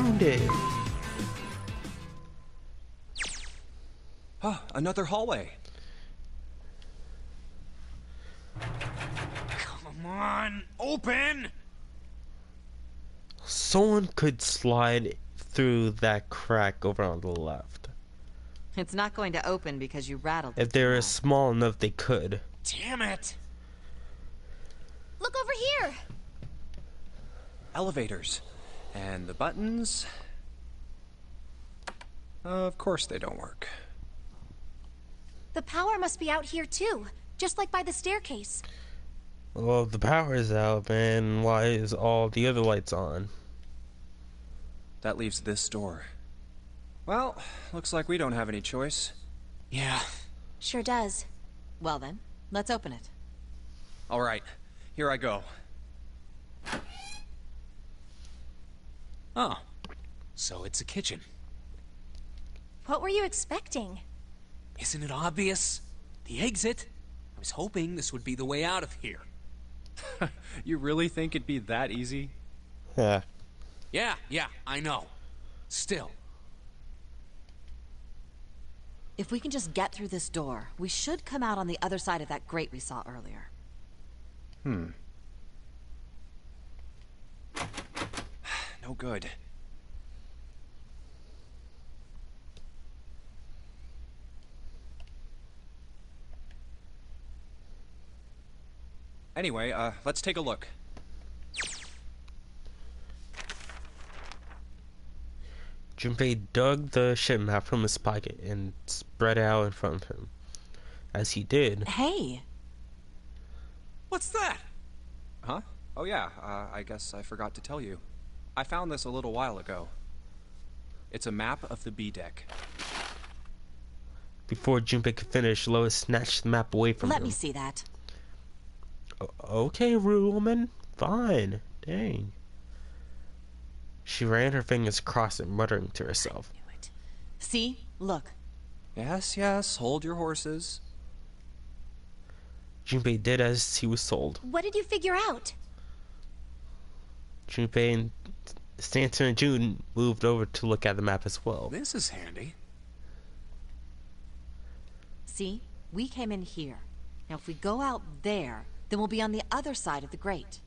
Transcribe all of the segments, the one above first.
found it. Oh, another hallway. Come on, open! Someone could slide through that crack over on the left. It's not going to open because you rattled it. If they were small enough, they could. Damn it! Look over here! Elevators. And the buttons... Of course they don't work. The power must be out here too, just like by the staircase. Well, the power is out, man. Why is all the other lights on? That leaves this door. Well, looks like we don't have any choice. Yeah. Sure does. Well then, let's open it. Alright, here I go. Oh. So it's a kitchen. What were you expecting? Isn't it obvious? The exit. I was hoping this would be the way out of here. You really think it'd be that easy? Yeah. Yeah, I know. Still. If we can just get through this door, we should come out on the other side of that grate we saw earlier. No good. Anyway, let's take a look. Junpei dug the ship map from his pocket and spread it out in front of him. As he did... Hey! What's that? Huh? Oh yeah, I guess I forgot to tell you. I found this a little while ago. It's a map of the B deck. Before Junpei could finish, Lois snatched the map away from him. Let me see that. Okay, rude woman. Fine. Dang. She ran her fingers across it, muttering to herself. I knew it. See? Look. Yes, hold your horses. Junpei did as he was told. What did you figure out? Junpei and Stanton and June moved over to look at the map as well. This is handy. See? We came in here. Now if we go out there, then we'll be on the other side of the grate.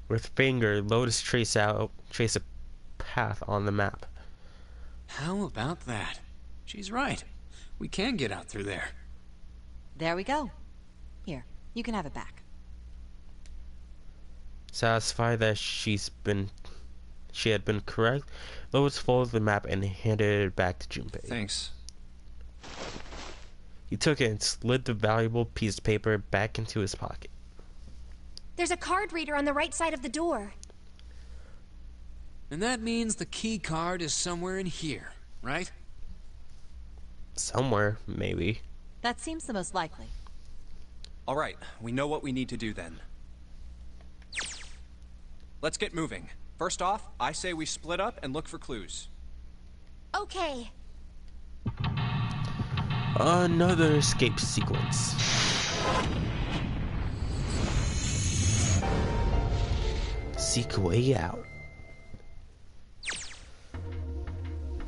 With finger, Lotus trace a path on the map. How about that? She's right. We can get out through there. There we go. Here, you can have it back. Satisfied that she had been correct, Lotus folded the map and handed it back to Junpei. Thanks. He took it and slid the valuable piece of paper back into his pocket. There's a card reader on the right side of the door. And that means the key card is somewhere in here, right? Somewhere, maybe. That seems the most likely. Alright, we know what we need to do then. Let's get moving. First off, I say we split up and look for clues. Okay. Another escape sequence. Seek a way out.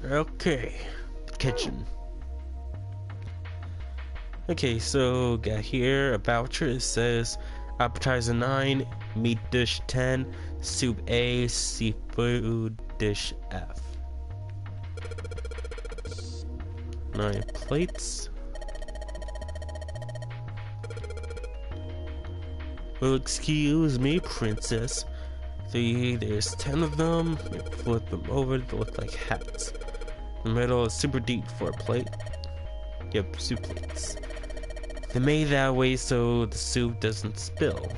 Okay, kitchen. Okay, so got here a voucher. It says appetizer 9, meat dish 10, soup A, seafood dish F. 9 plates. Well, excuse me, princess. See, there's 10 of them. You flip them over, they look like hats. The middle is super deep for a plate. Yep, soup plates. They're made that way so the soup doesn't spill.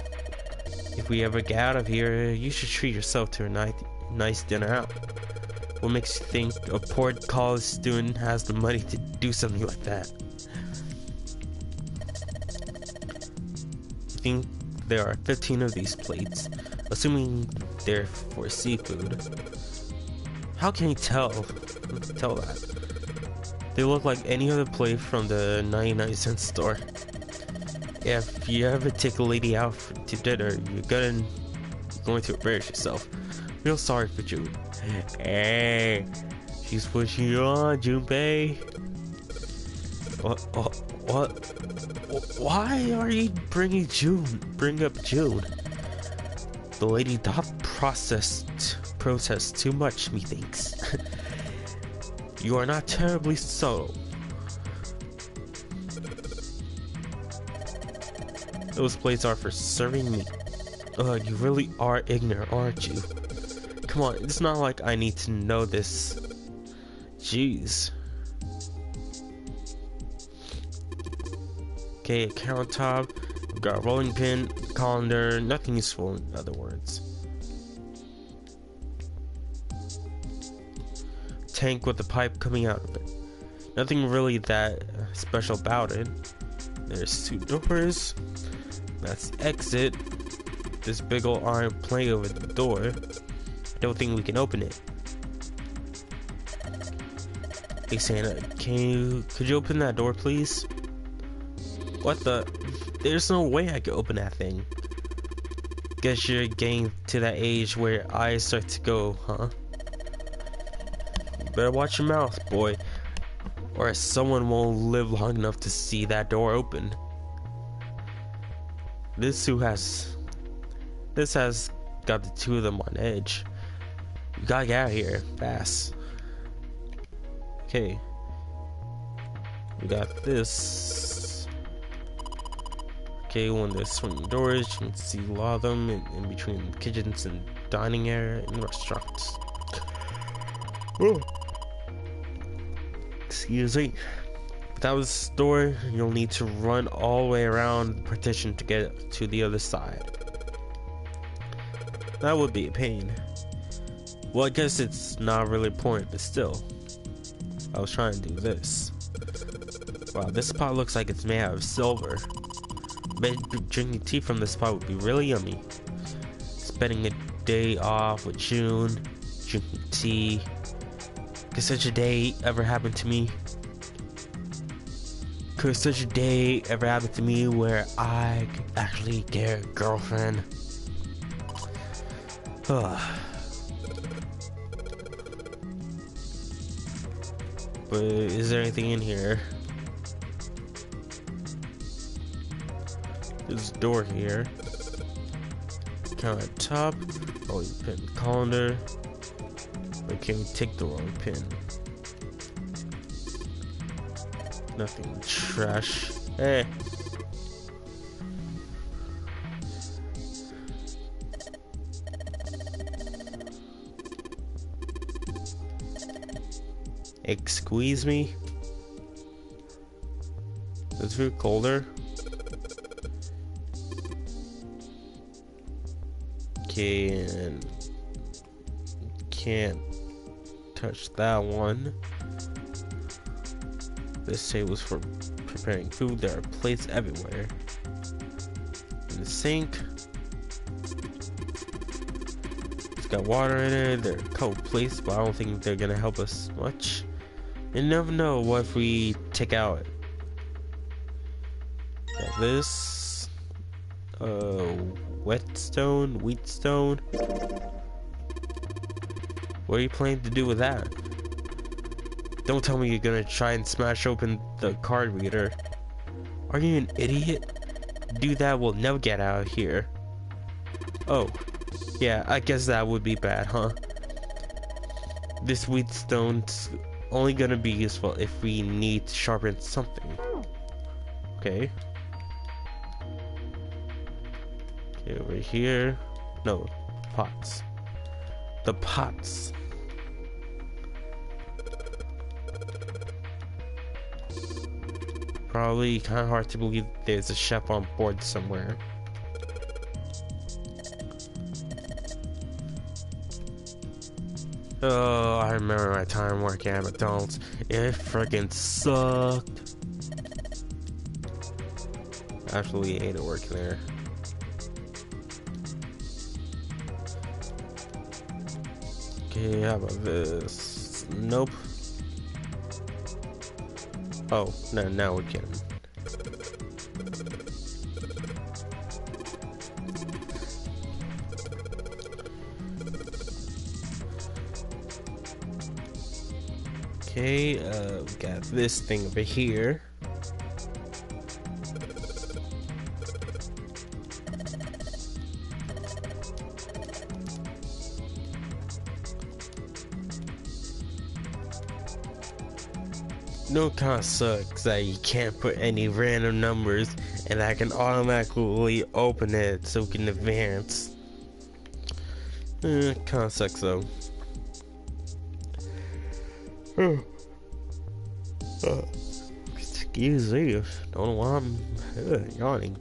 If we ever get out of here, you should treat yourself to a nice dinner out. What makes you think a poor college student has the money to do something like that? I think there are 15 of these plates, assuming they're for seafood. How can you tell that? They look like any other plate from the 99-cent store. If you ever take a lady out to dinner, you're gonna You're going to embarrass yourself. Feel sorry for June. Hey, she's pushing you on, Junpei. What? Why are you bring up June? The lady doth protest too much, methinks. You are not terribly subtle. Those plates are for serving meat. You really are ignorant, aren't you? Come on, it's not like I need to know this. Jeez. Okay, a countertop. We've got a rolling pin, colander, nothing useful in other words. Tank with a pipe coming out of it. Nothing really that special about it. There's 2 doors. That's exit. This big old iron plate over the door. I don't think we can open it. Hey Santa, could you open that door please? What the? There's no way I could open that thing. Guess you're getting to that age where eyes start to go, huh? You better watch your mouth, boy, or someone won't live long enough to see that door open. This has got the 2 of them on edge. You gotta get out of here fast. Okay, we got this. Okay, when there's swinging doors, you can see a lot of them in between kitchens and dining area and restaurants. Oh. Excuse me. If that was the door, you'll need to run all the way around the partition to get to the other side. That would be a pain. Well, I guess it's not really important, but still. I was trying to do this. Wow, this pot looks like it's made out of silver. Bet drinking tea from this pot would be really yummy. Spending a day off with June, drinking tea. Could such a day ever happen to me? Could such a day ever happen to me where I could actually get a girlfriend? But is there anything in here? There's a door here. Counter top. Rolling pin colander. Okay, we take the rolling pin. Nothing trash. Hey. Excuse me. It's very colder. Okay, and can't touch that one. This table's for preparing food. There are plates everywhere. In the sink. It's got water in it. There are a couple plates, but I don't think they're gonna help us much. You never know what if we take out this wheatstone. What are you planning to do with that? Don't tell me you're gonna try and smash open the card reader. Are you an idiot? Do that, we'll never get out of here. Oh, yeah, I guess that would be bad, huh? This wheatstone's only gonna be useful if we need to sharpen something. Okay. Okay, over here. No, pots. The pots. Probably kind of hard to believe there's a chef on board somewhere. Oh, I remember my time working at McDonald's. It freaking sucked. Absolutely hated working there. Okay, how about this? Nope. Oh, no, now we can. Okay, we got this thing over here. No, kind of sucks that you can't put any random numbers and I can automatically open it so we can advance. Kind of sucks though. Excuse me, don't know why I'm yawning.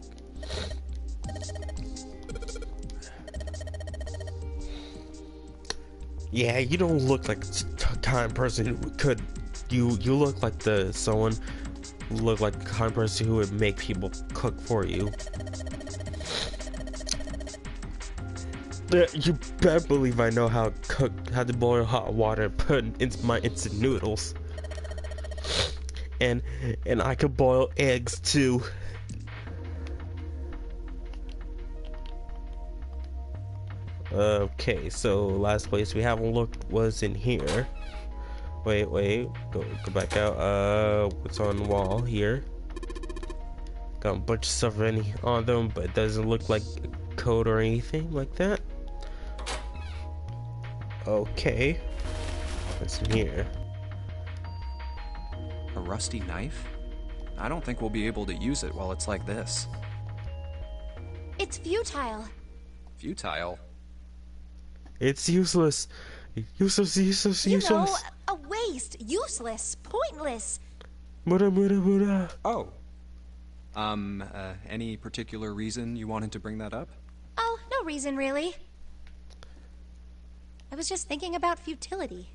Yeah, you don't look like the kind of person who could. You look like someone who look like the kind of person who would make people cook for you. You better believe I know how to boil hot water and put into my instant noodles. And I could boil eggs too. Okay, so last place we haven't looked was in here. Wait, go back out. What's on the wall here? Got a bunch of stuff on them, but it doesn't look like code or anything like that. Okay, what's in here? A rusty knife? I don't think we'll be able to use it while it's like this. It's futile. Futile? It's useless. Useless. You know, a waste, useless, pointless. Muda. Oh. Any particular reason you wanted to bring that up? Oh, no reason really. I was just thinking about futility.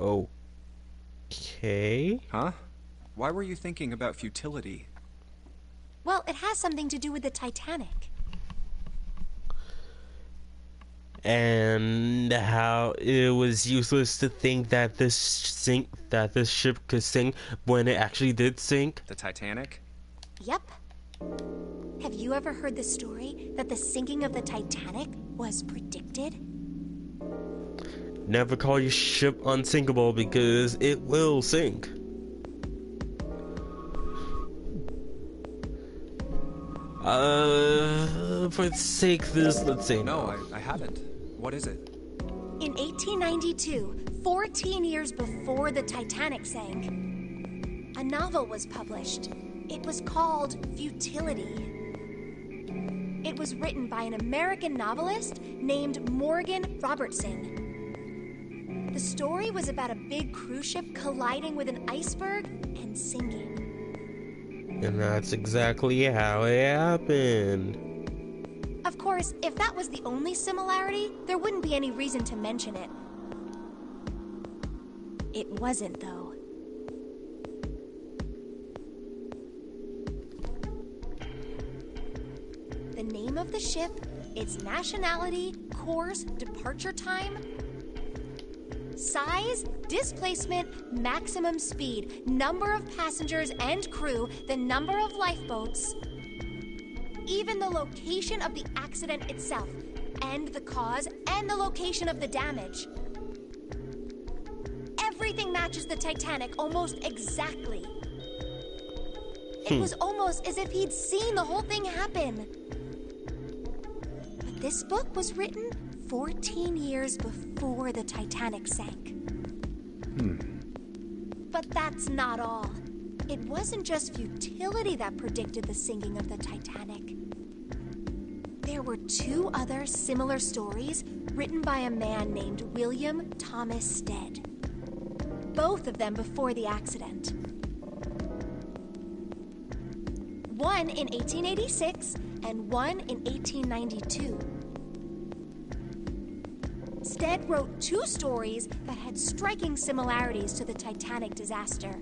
Okay. Huh? Why were you thinking about futility? Well, it has something to do with the Titanic. And how it was useless to think that this ship could sink when it actually did sink. The Titanic? Yep. Have you ever heard the story that the sinking of the Titanic was predicted? Never call your ship unsinkable because it will sink. For the sake of this, let's say no. I haven't. What is it? In 1892, 14 years before the Titanic sank, a novel was published. It was called Futility. It was written by an American novelist named Morgan Robertson. The story was about a big cruise ship colliding with an iceberg and sinking. And that's exactly how it happened. Of course, if that was the only similarity, there wouldn't be any reason to mention it. It wasn't, though. The name of the ship, its nationality, course, departure time, size, displacement, maximum speed, number of passengers and crew, the number of lifeboats, even the location of the accident itself, and the cause and the location of the damage. Everything matches the Titanic almost exactly. It was almost as if he'd seen the whole thing happen. But this book was written 14 years before the Titanic sank. But that's not all. It wasn't just futility that predicted the sinking of the Titanic. There were two other similar stories written by a man named William Thomas Stead. Both of them before the accident. One in 1886 and one in 1892. Stead wrote two stories that had striking similarities to the Titanic disaster.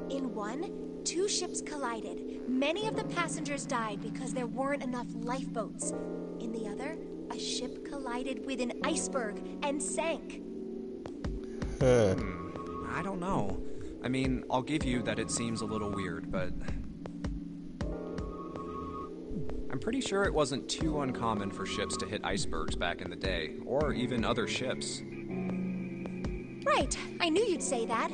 In one, two ships collided. Many of the passengers died because there weren't enough lifeboats. In the other, a ship collided with an iceberg and sank. I don't know. I mean, I'll give you that it seems a little weird, but I'm pretty sure it wasn't too uncommon for ships to hit icebergs back in the day, or even other ships. Right, I knew you'd say that.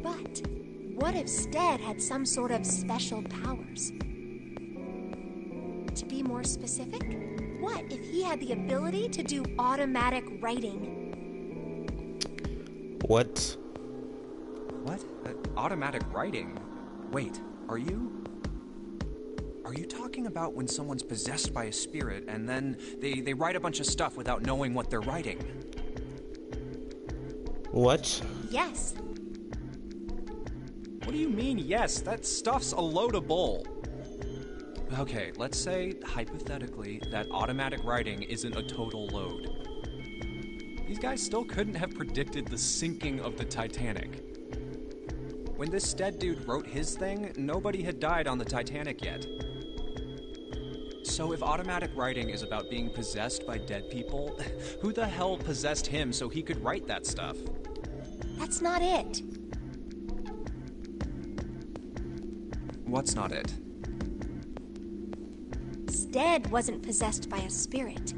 But what if Stead had some sort of special powers? To be more specific, what if he had the ability to do automatic writing? What? What? Automatic writing? Wait, are you talking about when someone's possessed by a spirit and then they write a bunch of stuff without knowing what they're writing? What? Yes. What do you mean, yes? That stuff's a load of bull. Okay, let's say, hypothetically, that automatic writing isn't a total load. These guys still couldn't have predicted the sinking of the Titanic. When this Stead dude wrote his thing, nobody had died on the Titanic yet. So if automatic writing is about being possessed by dead people, who the hell possessed him so he could write that stuff? That's not it. What's not it? Stead wasn't possessed by a spirit.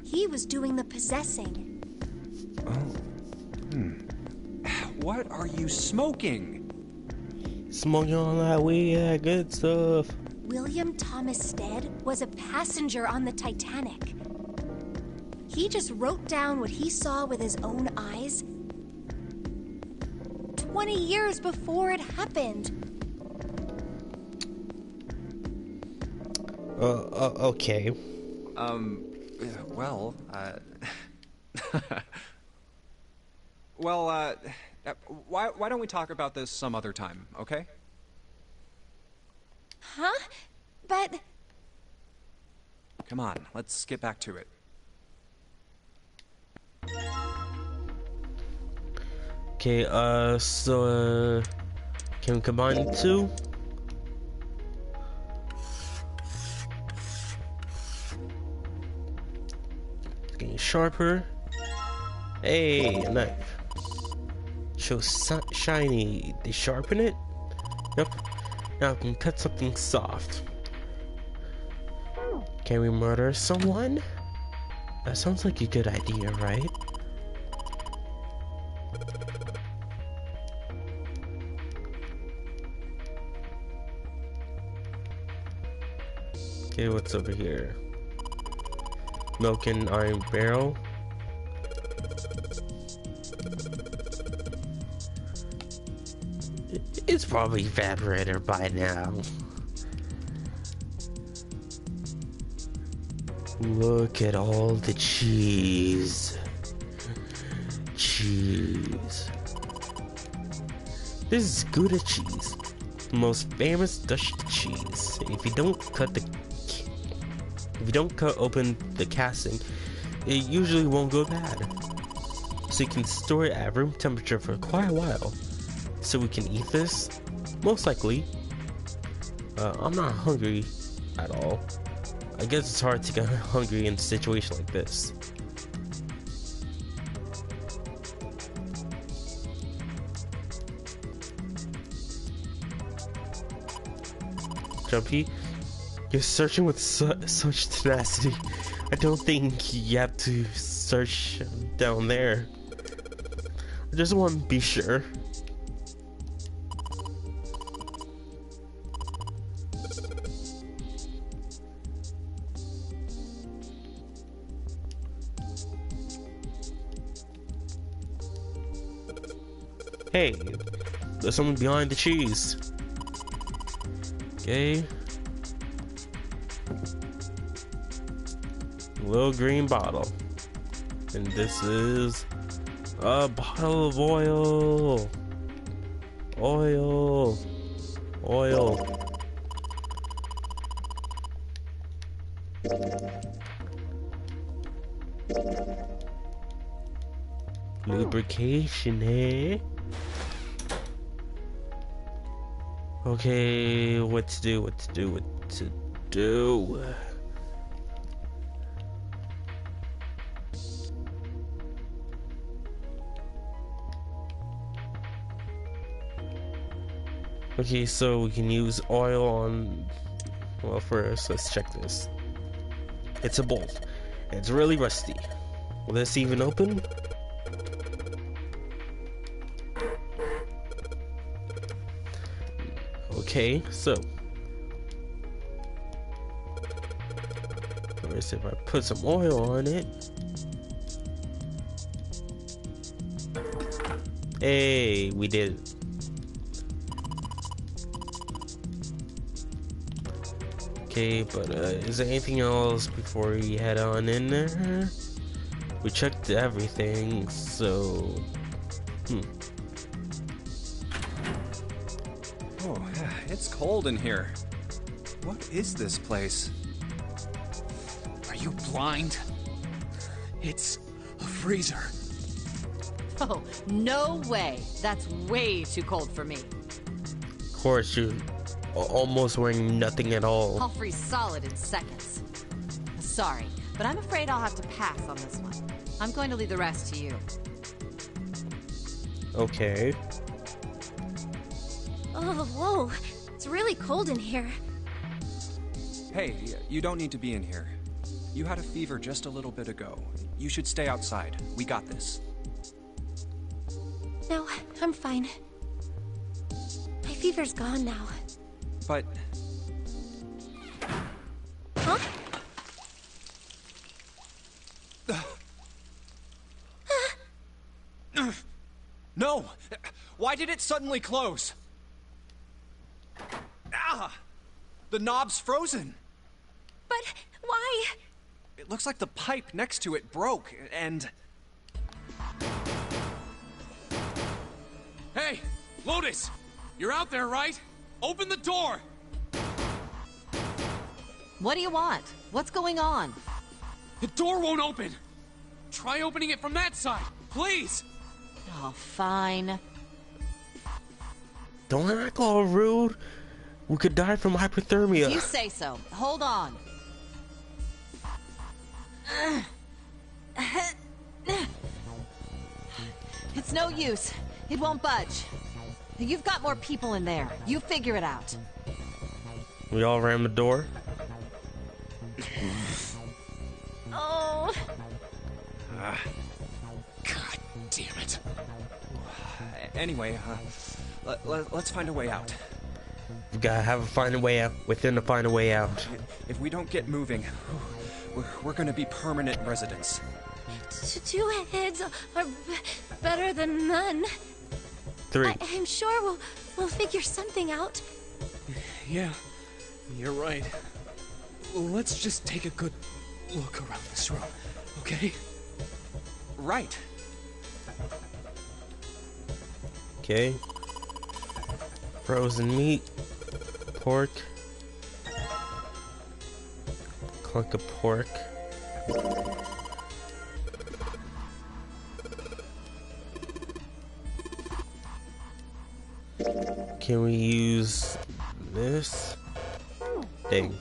He was doing the possessing. What are you smoking? Smoking on that weed, that good stuff. William Thomas Stead was a passenger on the Titanic. He just wrote down what he saw with his own eyes 20 years before it happened. Okay. Well, why don't we talk about this some other time, okay? Huh? But... Come on, let's get back to it. Okay, can we combine the two? It's getting sharper. Hey, a knife. Shows shiny. They sharpen it? Yep. Now I can cut something soft. Can we murder someone? That sounds like a good idea, right? Okay, what's over here? Milk and iron barrel. It's probably evaporated by now. Look at all the cheese. Cheese. This is Gouda cheese. The most famous Dutch cheese. If you don't cut open the casing, it usually won't go bad. So you can store it at room temperature for quite a while. So we can eat this? Most likely. I'm not hungry at all. I guess it's hard to get hungry in a situation like this. Jumpy, you're searching with such tenacity. I don't think you have to search down there. I just want to be sure. Hey, there's someone behind the cheese. Okay. Little green bottle. And this is a bottle of oil. Oil. Oil. Lubrication, eh? Okay, what to do, what to do, what to do. Okay, so we can use oil on Well, first, let's check this. It's a bolt. It's really rusty. Will this even open? Okay, so. First, if I put some oil on it. Hey, we did it. Okay, but is there anything else before we head on in there? We checked everything, so... Oh, it's cold in here. What is this place? Are you blind? It's a freezer. Oh, no way. That's way too cold for me. Of course, you're almost wearing nothing at all. I'll freeze solid in seconds. Sorry, but I'm afraid I'll have to pass on this one. I'm going to leave the rest to you. Okay. Oh, whoa. It's really cold in here. Hey, you don't need to be in here. You had a fever just a little bit ago. You should stay outside. We got this. No, I'm fine. My fever's gone now. But... Huh? No! Why did it suddenly close? Ah! The knob's frozen! But why? It looks like the pipe next to it broke, and... Hey, Lotus! You're out there, right? Open the door! What do you want? What's going on? The door won't open! Try opening it from that side, please! Oh, fine. Don't act all rude. We could die from hypothermia. You say so. Hold on. It's no use. It won't budge. You've got more people in there. You figure it out. We all ran the door. Oh. God damn it. Anyway, let's find a way out. We gotta find a way out within to find a way out. If we don't get moving, we're gonna be permanent residents. Two heads are better than none. 3. I'm sure we'll figure something out. Yeah, you're right. Let's just take a good look around this room, okay? Right. Okay. Frozen meat. Pork. Clunk of pork. Can we use this? Dang.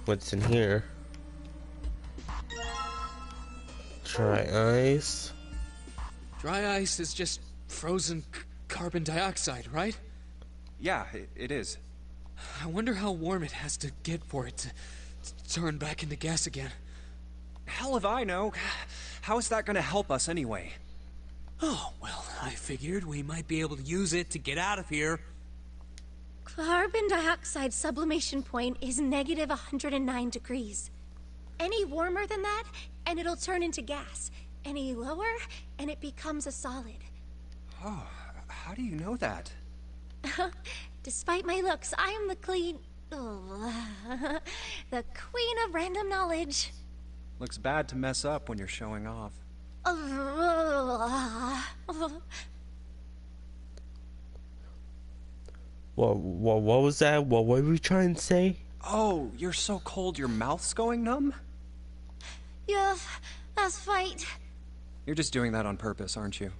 What's in here? Dry ice. Dry ice is just frozen carbon dioxide, right? Yeah, it is. I wonder how warm it has to get for it to turn back into gas again. Hell if I know. How is that gonna help us anyway? Oh, well, I figured we might be able to use it to get out of here. Carbon dioxide sublimation point is negative 109 degrees. Any warmer than that, and it'll turn into gas. Any lower, and it becomes a solid. Oh, how do you know that? Despite my looks, I am the the queen of random knowledge. Looks bad to mess up when you're showing off. What was that? What were we trying to say? Oh, you're so cold your mouth's going numb? Yes, that's right. You're just doing that on purpose, aren't you?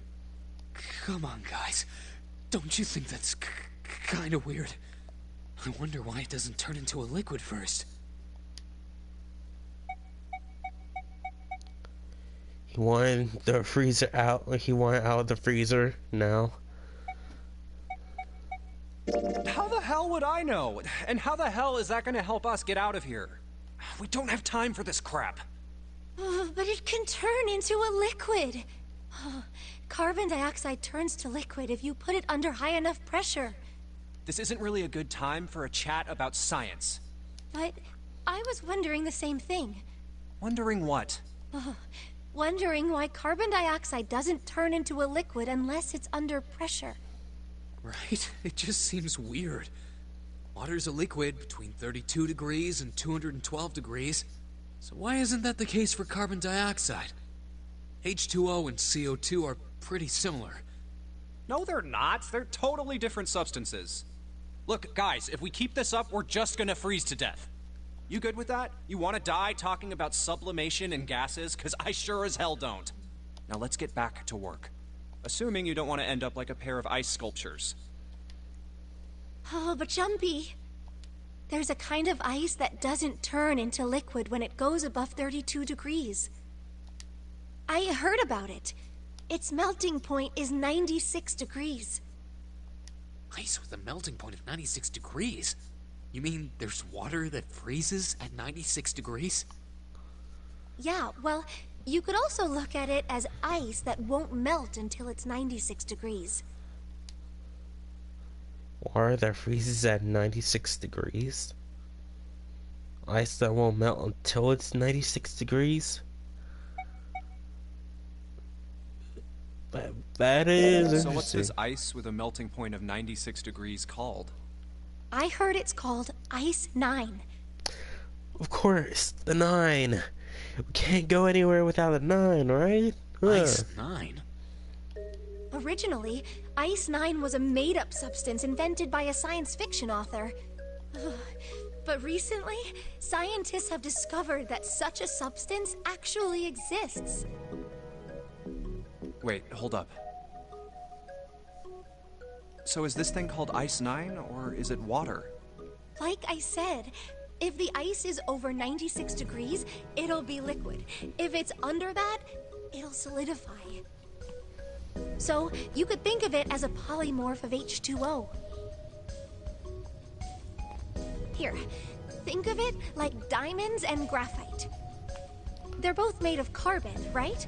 Come on, guys. Don't you think that's kind of weird? I wonder why it doesn't turn into a liquid first. He wanted the freezer out, like he wanted out of the freezer now. How the hell would I know? And how the hell is that gonna help us get out of here? We don't have time for this crap. But it can turn into a liquid. Carbon dioxide turns to liquid if you put it under high enough pressure. This isn't really a good time for a chat about science. But I was wondering the same thing. Wondering what? Wondering why carbon dioxide doesn't turn into a liquid unless it's under pressure. Right? It just seems weird. Water's a liquid between 32 degrees and 212 degrees. So why isn't that the case for carbon dioxide? H2O and CO2 are pretty similar. No, they're not. They're totally different substances. Look, guys, if we keep this up, we're just gonna freeze to death. You good with that? You wanna die talking about sublimation and gases? 'Cause I sure as hell don't. Now let's get back to work. Assuming you don't want to end up like a pair of ice sculptures. Oh, but Jumpy, there's a kind of ice that doesn't turn into liquid when it goes above 32 degrees. I heard about it. Its melting point is 96 degrees. Ice with a melting point of 96 degrees? You mean there's water that freezes at 96 degrees? Yeah, well, you could also look at it as ice that won't melt until it's 96 degrees. Water that freezes at 96 degrees? Ice that won't melt until it's 96 degrees? That is interesting. So what's this ice with a melting point of 96 degrees called? I heard it's called Ice9. Of course, the 9. We can't go anywhere without a 9, right? Ice9? Originally, Ice9 was a made-up substance invented by a science fiction author. But recently, scientists have discovered that such a substance actually exists. Wait, hold up. So is this thing called Ice9, or is it water? Like I said, if the ice is over 96 degrees, it'll be liquid. If it's under that, it'll solidify. So you could think of it as a polymorph of H2O. Here, think of it like diamonds and graphite. They're both made of carbon, right?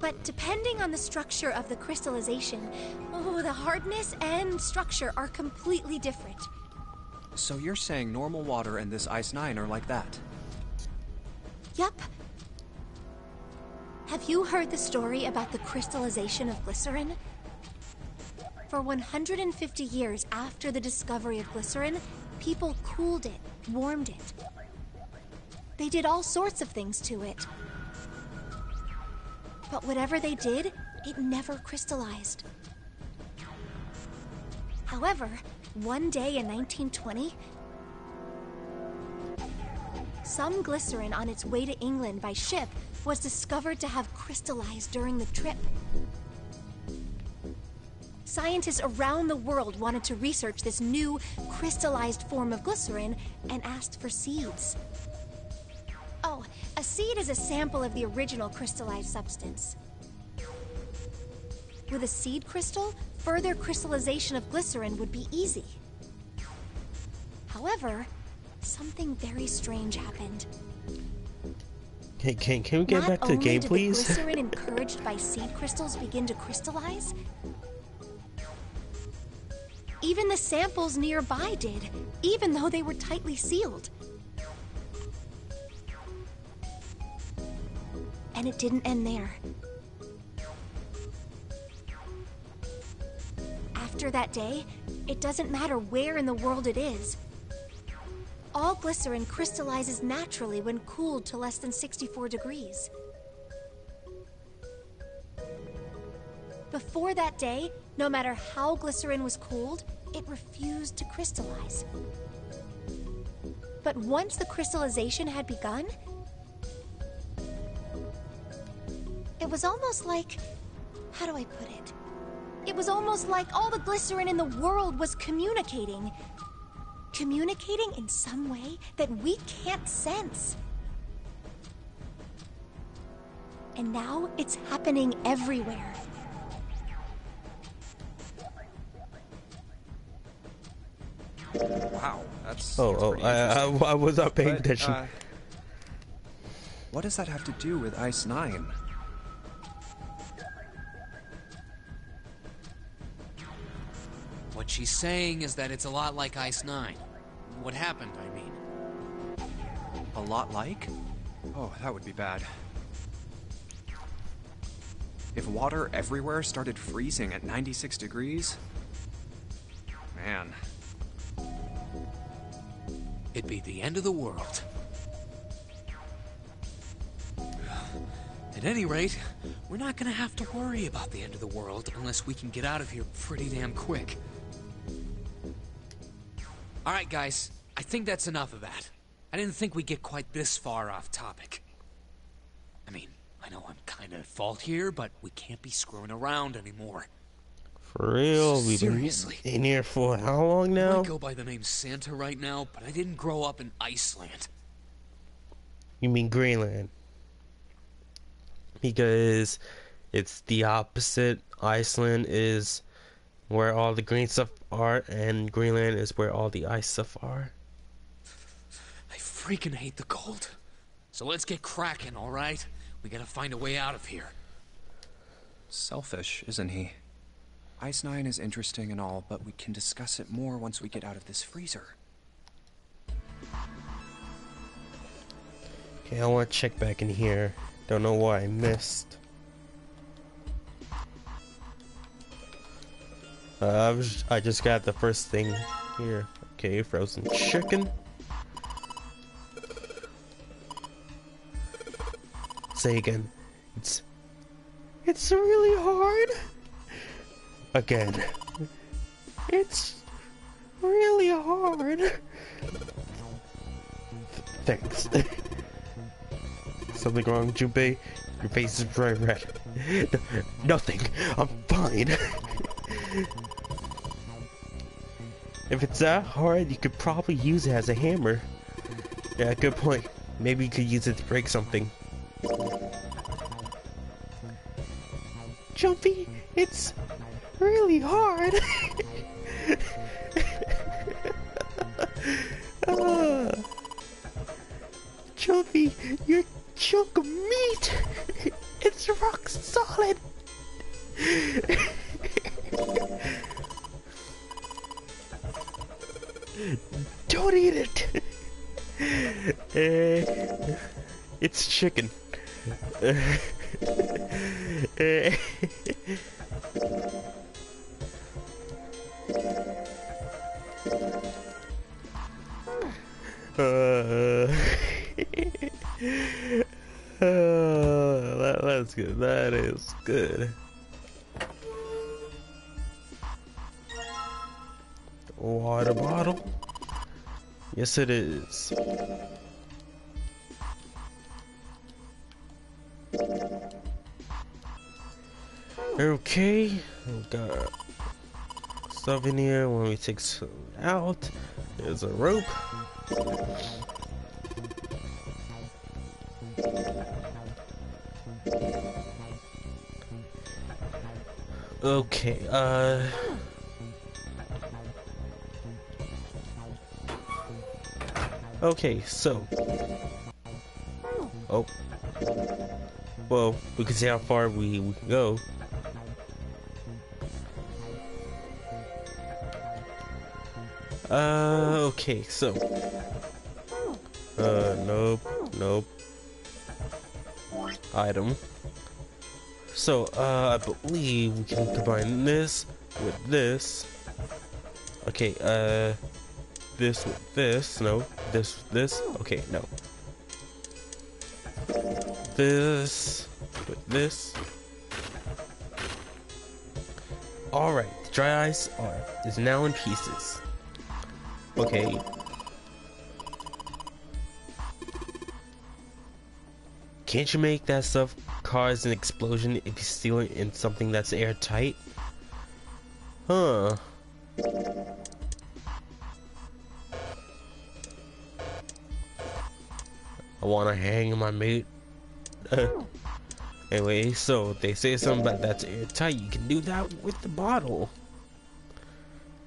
But depending on the structure of the crystallization, the hardness and structure are completely different. So you're saying normal water and this Ice9 are like that? Yup. Have you heard the story about the crystallization of glycerin? For 150 years after the discovery of glycerin, people cooled it, warmed it. They did all sorts of things to it. But whatever they did, it never crystallized. However, one day in 1920, some glycerin on its way to England by ship was discovered to have crystallized during the trip. Scientists around the world wanted to research this new crystallized form of glycerin and asked for seeds. Oh, a seed is a sample of the original crystallized substance. With a seed crystal, further crystallization of glycerin would be easy. However, something very strange happened. Can we get back to the game, please? Not only did the glycerin encouraged by seed crystals begin to crystallize, even the samples nearby did, even though they were tightly sealed. And it didn't end there. After that day, it doesn't matter where in the world it is. All glycerin crystallizes naturally when cooled to less than 64 degrees. Before that day, no matter how glycerin was cooled, it refused to crystallize. But once the crystallization had begun, it was almost like... how do I put it? It was almost like all the glycerin in the world was communicating. Communicating in some way that we can't sense. And now it's happening everywhere. Wow, that's Oh, pretty interesting. I was not paying But, attention. what does that have to do with Ice9? What she's saying is that it's a lot like Ice9. What happened, I mean. A lot like? Oh, that would be bad. If water everywhere started freezing at 96 degrees? Man. It'd be the end of the world. At any rate, we're not gonna have to worry about the end of the world unless we can get out of here pretty damn quick. Alright, guys, I think that's enough of that. I didn't think we'd get quite this far off topic. I mean, I know I'm kinda at fault here, but we can't be screwing around anymore. For real? We've Seriously. been in here for how long I now? might go by the name Santa right now, but I didn't grow up in Iceland. You mean Greenland? Because it's the opposite. Iceland is where all the green stuff are, and Greenland is where all the ice stuff are. I freaking hate the cold. So let's get cracking, alright? We gotta find a way out of here. Selfish, isn't he? Ice9 is interesting and all, but we can discuss it more once we get out of this freezer. Okay, I want to check back in here. Don't know what I missed. I just got the first thing here. Okay, frozen chicken. Say again. It's really hard. Again. It's really hard. Thanks. Something wrong, Junpei? Your face is bright red. Nothing. I'm fine. If it's that hard, you could probably use it as a hammer. Yeah, good point. Maybe you could use it to break something. Jumpy, it's really hard. Jumpy, you're a chunk of meat. It's rock solid. Don't eat it. It's chicken. That's good. That is good. Water bottle. Yes, it is. Okay, we got stuff in here. When we take some out, there's a rope. Okay, okay, so. Oh. Well, we can see how far we can go. Okay, so. Nope. Item. So, I believe we can combine this with this. Okay, this with this. No, this with this. Okay, no. This with this. Alright, the dry ice is now in pieces. Okay. Can't you make that stuff cause an explosion if you steal it in something that's airtight? Huh. I wanna hang my mate. Anyway, so they say something about that's airtight. You can do that with the bottle.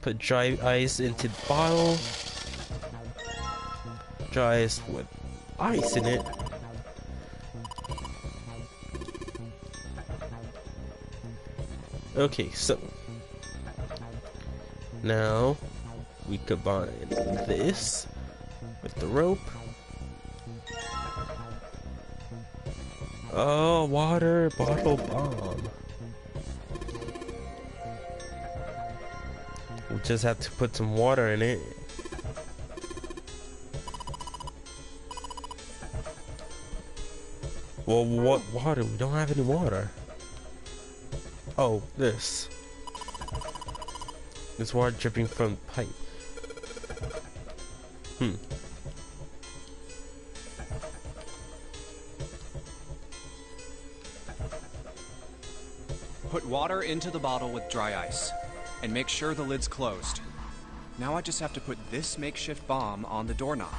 Put dry ice into the bottle. Dry ice with ice in it. Okay, so now we combine this with the rope. Oh, water bottle bomb. We just have to put some water in it. Well, what water? We don't have any water. Oh, this. This water dripping from the pipe. Put water into the bottle with dry ice, and make sure the lid's closed. Now I just have to put this makeshift bomb on the doorknob.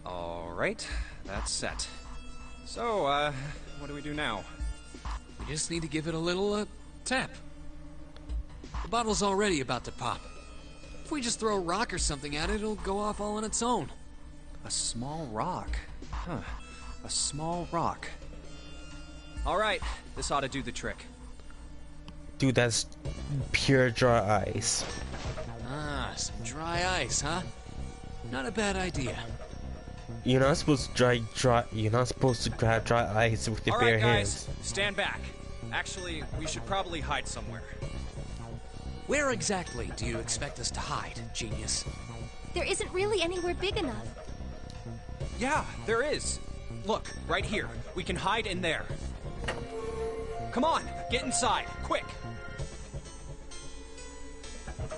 Alright, that's set. So, what do we do now? We just need to give it a little, tap. The bottle's already about to pop. If we just throw a rock or something at it, it'll go off all on its own. A small rock. Huh. A small rock. Alright, this ought to do the trick. Dude, that's pure dry ice. Ah, some dry ice, huh? Not a bad idea. You're not supposed to You're not supposed to grab dry ice with your bare Alright, guys, hands. stand back. Actually, we should probably hide somewhere. Where exactly do you expect us to hide, genius? There isn't really anywhere big enough. Yeah, there is. Look, right here. We can hide in there. Come on, get inside, quick.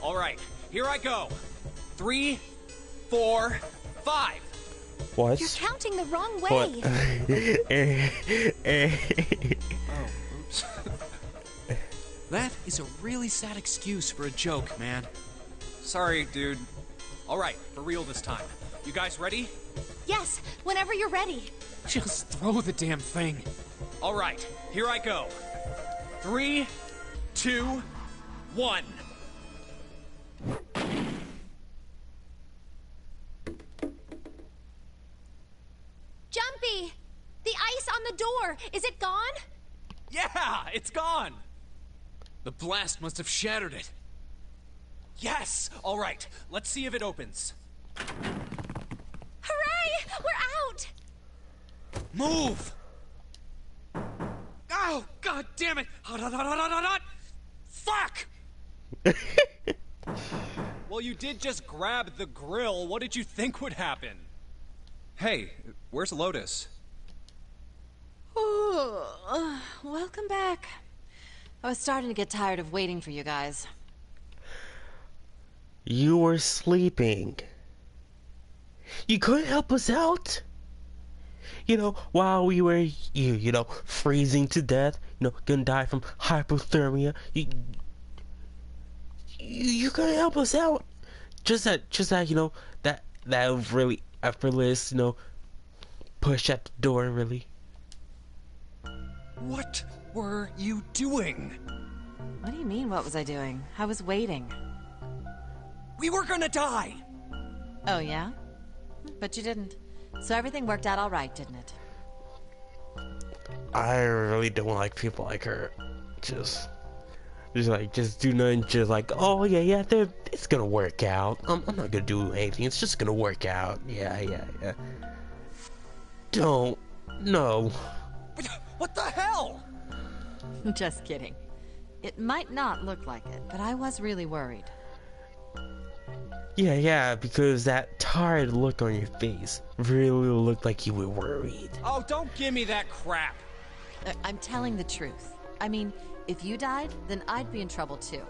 All right, here I go. 3, 4, 5. What? You're counting the wrong way. What? Oh, oops. That is a really sad excuse for a joke, man. Sorry, dude. All right, for real this time. You guys ready? Yes, whenever you're ready. Just throw the damn thing. All right, here I go. 3, 2, 1. Jumpy! The ice on the door, is it gone? Yeah, it's gone. The blast must have shattered it. Yes. All right, let's see if it opens. Hooray! We're out! Move! Oh, god damn it! Hot, hot, hot, hot, hot, hot, hot. Fuck! Well, you did just grab the grill. What did you think would happen? Hey, where's Lotus? Welcome back. I was starting to get tired of waiting for you guys. You were sleeping. You couldn't help us out? You know, while we were, you know, freezing to death, you know, gonna die from hypothermia. You couldn't help us out. Just that, you know, that really effortless, you know, push at the door, really. What were you doing? What do you mean, what was I doing? I was waiting. We were gonna die! Oh, yeah? But you didn't. So everything worked out all right, didn't it? I really don't like people like her. Just do nothing. Just like, oh yeah, it's gonna work out. I'm not gonna do anything. It's just gonna work out. Yeah. Don't. No. What the hell? Just kidding. It might not look like it, but I was really worried. Yeah, because that tired look on your face really looked like you were worried. Oh, don't give me that crap. I'm telling the truth. I mean, if you died, then I'd be in trouble too.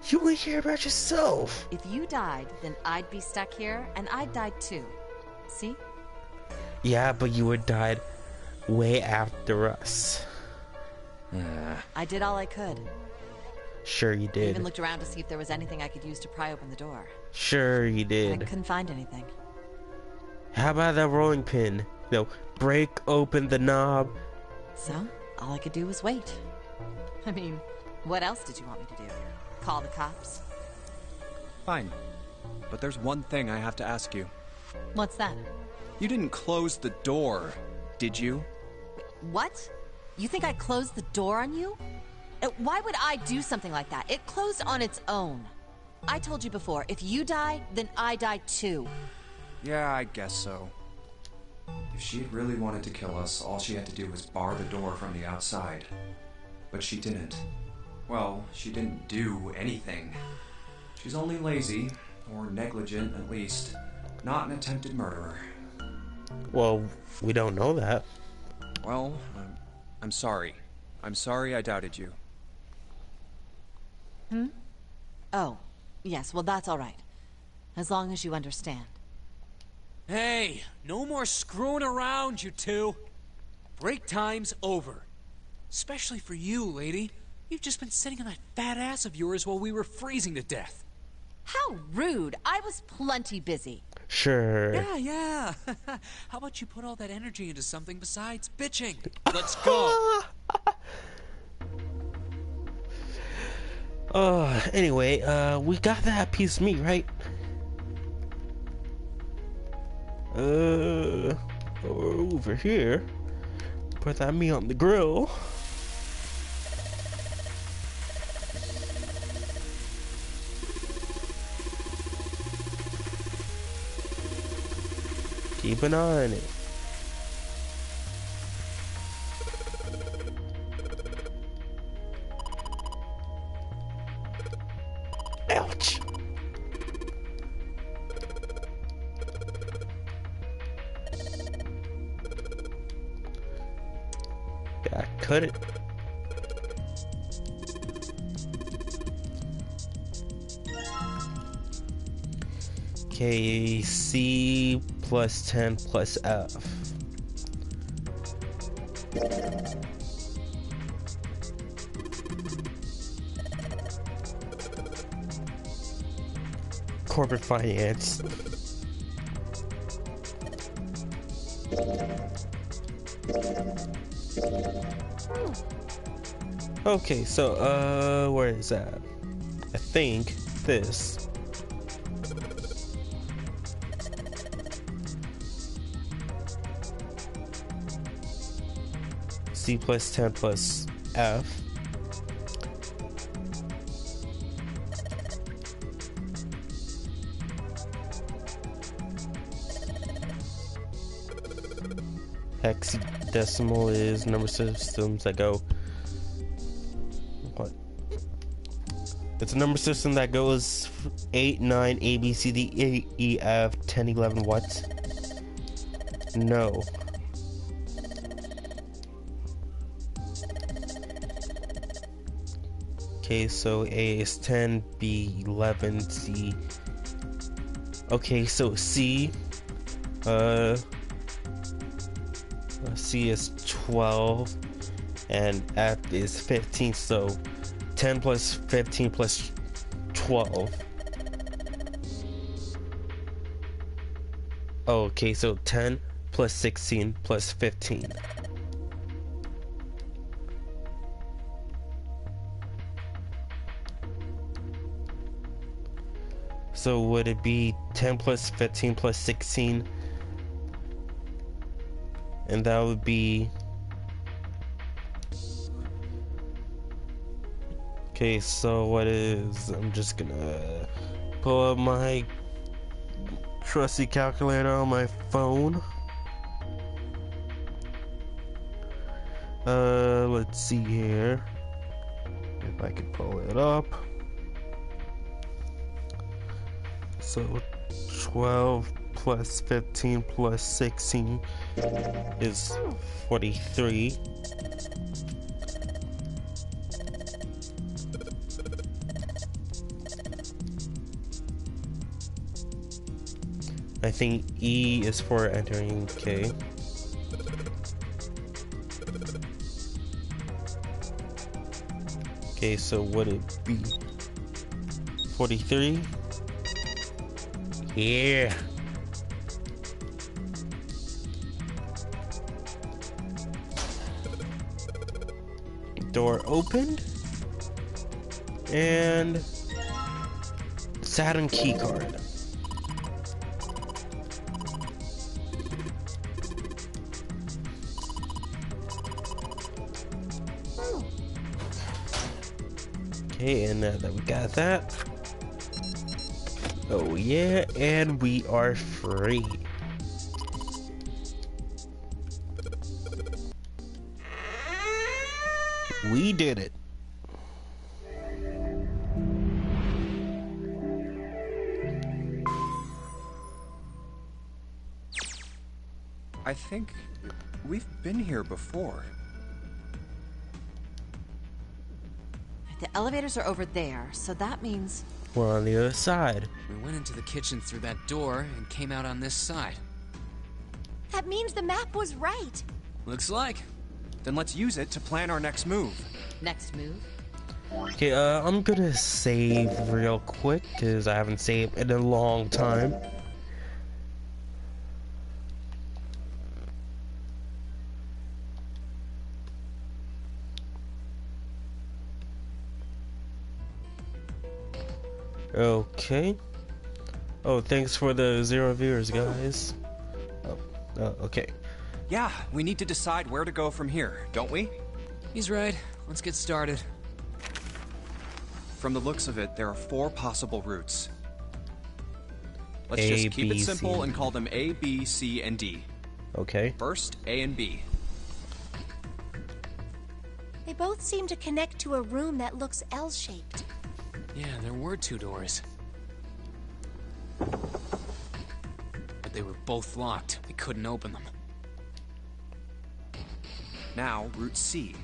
You would hear about yourself. If you died, then I'd be stuck here, and I'd die too. See? Yeah, but you would died way after us. I did all I could. Sure you I did. even looked around to see if there was anything I could use to pry open the door. Sure you I did. couldn't find anything. How about that rolling pin? You know, break open the knob, So, all I could do was wait. I mean, what else did you want me to do? Call the cops? Fine. But there's one thing I have to ask you. What's that? You didn't close the door, did you? What? You think I closed the door on you? Why would I do something like that? It closed on its own. I told you before, if you die, then I die too. Yeah, I guess so. If she really wanted to kill us, all she had to do was bar the door from the outside. But she didn't. Well, she didn't do anything. She's only lazy, or negligent at least, not an attempted murderer. Well, we don't know that. Well, I'm sorry. I'm sorry I doubted you. Oh, yes, well that's all right. As long as you understand. Hey, no more screwing around, you two. Break time's over. Especially for you, lady. You've just been sitting on that fat ass of yours while we were freezing to death. How rude! I was plenty busy. Sure. Yeah. How about you put all that energy into something besides bitching? Let's go. Anyway, we got that piece of meat, right? Over here. Put that meat on the grill. Keep an eye on it. Ouch. Yeah, cut it. Okay, C plus 10 plus F. Corporate finance. Okay, so where is that? I think this. C plus 10 plus F. Hexadecimal is number systems that go. What? It's a number system that goes 8, 9, A, B, C, D, E, E, F, 10, 11, what? No. Okay, so A is 10, B 11, C. Okay, so C. C is 12, and F is 15. So 10 plus 15 plus 12. Okay, so 10 plus 16 plus 15. So would it be 10 plus 15 plus 16? And that would be... Okay, so what is... I'm just gonna pull up my trusty calculator on my phone. Let's see here. If I can pull it up. So 12 plus 15 plus 16 is 43. I think E is for entering K. Okay, so would it be 43? Yeah. door opened. And Saturn key card. Okay, and now that we got that, oh yeah, and we are free. We did it. I think we've been here before. The elevators are over there, so that means... We're on the other side. We went into the kitchen through that door and came out on this side. That means the map was right. Looks like. Then let's use it to plan our next move. Next move? Okay, I'm gonna save real quick, because I haven't saved in a long time. Okay. Oh, thanks for the 0 viewers, guys. Okay. Yeah, we need to decide where to go from here, don't we? He's right. Let's get started. From the looks of it, there are 4 possible routes. Let's A, just keep B, it simple C. and call them A, B, C, and D. Okay. First, A and B. They both seem to connect to a room that looks L-shaped. Yeah, there were 2 doors. But they were both locked. We couldn't open them. Now, route C.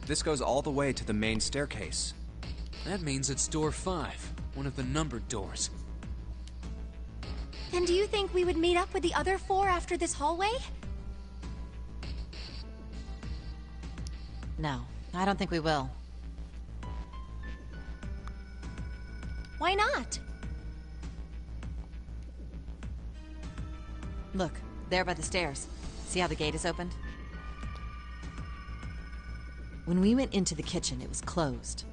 This goes all the way to the main staircase. That means it's door 5, one of the numbered doors. Then do you think we would meet up with the other 4 after this hallway? No, I don't think we will. Why not? Look, there by the stairs. See how the gate is opened? When we went into the kitchen, it was closed.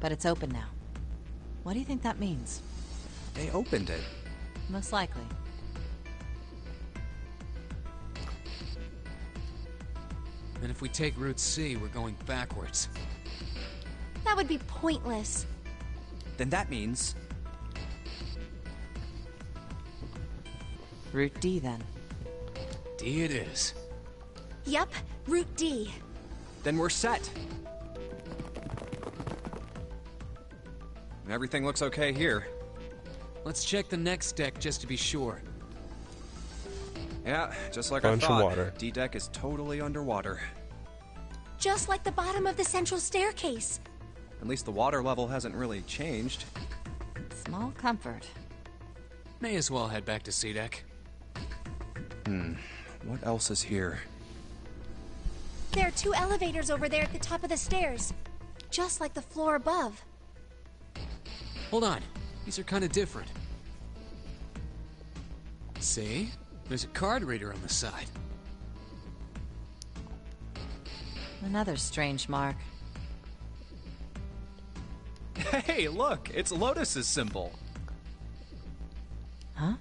But it's open now. What do you think that means? They opened it. Most likely. And if we take Route C, we're going backwards. That would be pointless. Then that means... Route D, then. D it is. Yup, Route D. Then we're set. Everything looks okay here. Let's check the next deck just to be sure. Yeah, just like Bunch I of thought. water. D-deck is totally underwater. Just like the bottom of the central staircase. At least the water level hasn't really changed. Small comfort. May as well head back to C deck. What else is here? There are 2 elevators over there at the top of the stairs. Just like the floor above. Hold on. These are kind of different. See? There's a card reader on the side. Another strange mark. Hey, look! It's Lotus's symbol. Huh?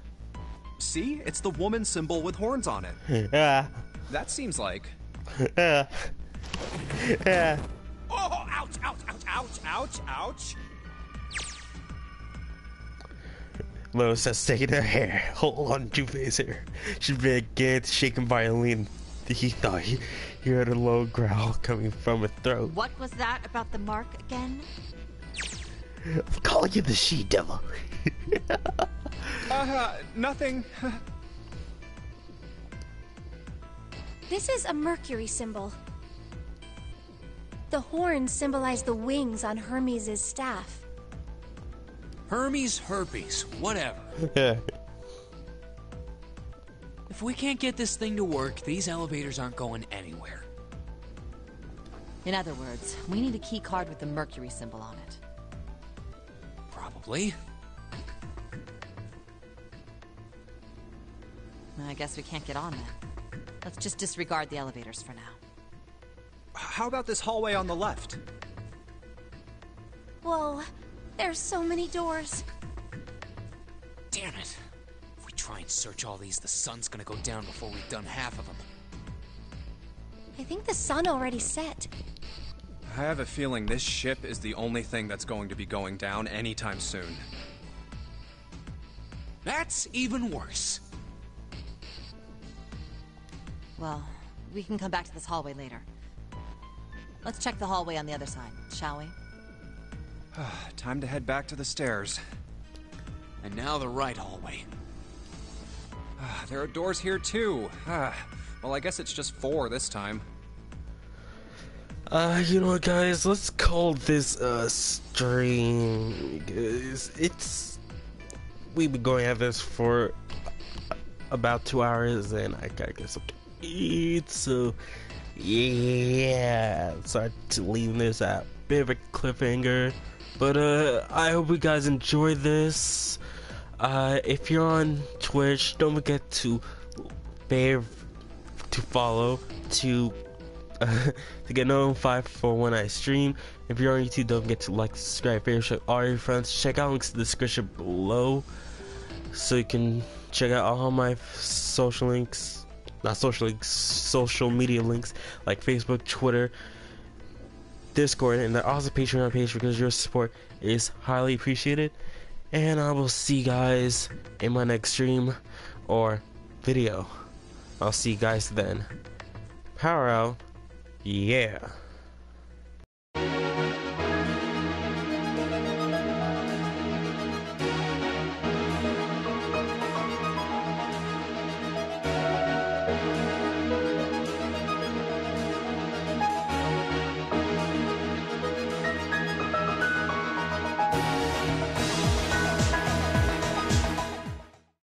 See? It's the woman symbol with horns on it. Ah. That seems like... Ah. Ah. Oh, ouch, ouch, ouch, ouch, ouch, ouch! Lois has taken her hair. Hold on, Two-Face here. She began to shake him violently. He thought he heard a low growl coming from her throat. What was that about the mark again? I'm calling you the she-devil. Nothing. This is a Mercury symbol. The horns symbolize the wings on Hermes' staff. Hermes, herpes, whatever. If we can't get this thing to work, these elevators aren't going anywhere. In other words, we need a key card with the Mercury symbol on it. Probably. I guess we can't get on then. Let's just disregard the elevators for now. how about this hallway on the left? Whoa, there's so many doors. Damn it. If we try and search all these, the sun's gonna go down before we've done half of them. I think the sun already set. I have a feeling this ship is the only thing that's going to be going down anytime soon. That's even worse. Well, we can come back to this hallway later. Let's check the hallway on the other side, shall we? Time to head back to the stairs. And now the right hallway. There are doors here too. Well, I guess it's just 4 this time. You know what, guys? Let's call this stream. We've been going at this for about 2 hours, and I gotta get something to eat. So, yeah, sorry to leave this at a bit of a cliffhanger, but I hope you guys enjoy this. If you're on Twitch, don't forget to follow to get notified for when I stream. If you're on YouTube, don't forget to like, subscribe, favorite, share all your friends. Check out links in the description below, so you can check out all my social links, not social links, social media links like Facebook, Twitter, Discord, and the also Patreon page, because your support is highly appreciated. And I will see you guys in my next stream or video. I'll see you guys then. Power out. Yeah.